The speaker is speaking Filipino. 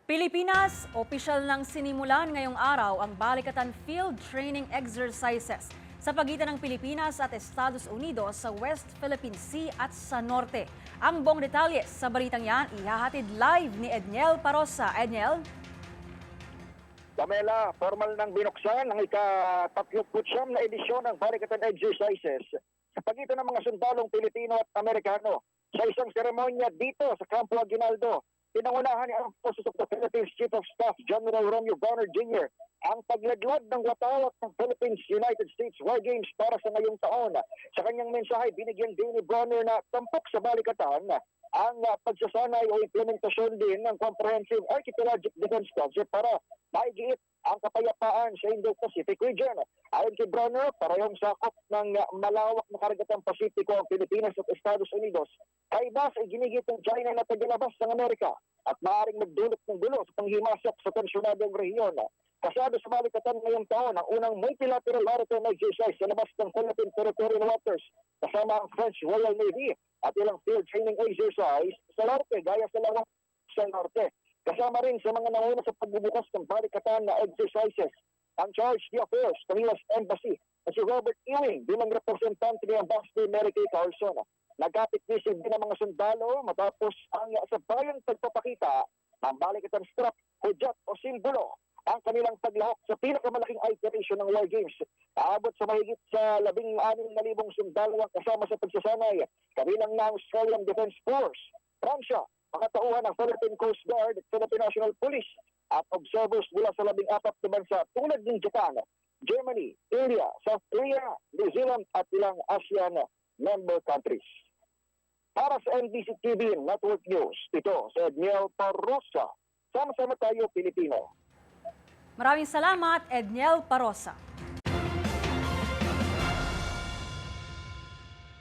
Pilipinas, opisyal nang sinimulan ngayong araw ang Balikatan Field Training Exercises sa pagitan ng Pilipinas at Estados Unidos sa West Philippine Sea at sa Norte. Ang buong detalye sa balitang yan ihahatid live ni Edniel Parosa. Edniel? Pamela, formal nang binuksan ang ika-39 na edisyon ng Balikatan Exercises sa pagitan ng mga sundalong Pilipino at Amerikano sa isang seremonya dito sa Campo Aguinaldo. Pinangunahan ni ang Forces of the Philippines Chief of Staff General Romeo Bonner Jr. ang pagladlad ng watawat ng Philippines United States War Games para sa ngayong taon. Sa kanyang mensahe, binigyan din ni Bonner na tampok sa balikatan ang pagsasanay o implementasyon din ng Comprehensive Archipelagic Defense Concept para maigiit ang kapayapaan sa Indo-Pacific region. Ayon kay Bonner, parehong sakop ng malawak na karagatang Pasipiko ang Pilipinas at Estados Unidos. Kaiba sa ginigit ng China na tagalabas ng Amerika at maaaring magdulot ng gulo sa panghimasok sa tensyonadong rehiyon. Kasado sa balikatan ngayong taon ang unang multilateral maritime exercise sa labas ng Philippine territorial waters kasama ang French Royal Navy at ilang field training exercise sa Norte gaya sa lawak sa Norte. Kasama rin sa mga nanguna sa pagbubukas ng balikatan na exercises ang Charge d'Affaires ng U.S. Embassy na si Robert Ewing bilang representante ni Ambassador Mary Kay Carlson. Nagkapit-visig din ang mga sundalo matapos ang sabayang pagpapakita ng balikatan strap, hudyat o simbolo ang kanilang paglahok sa pinakamalaking iteration ng War Games. Aabot sa mahigit sa 16,000 sundalo ang kasama sa pagsasanay, kabilang ng Australian Defense Force, Pransya, mga tauhan ng Philippine Coast Guard at Philippine National Police at observers mula sa 14 na bansa tulad ng Japan, Germany, India, South Korea, New Zealand at ilang ASEAN member countries. Para sa NBC TV Network News, ito si Edniel Parosa. Sama-sama tayo, Pilipino. Maraming salamat, Edniel Parosa.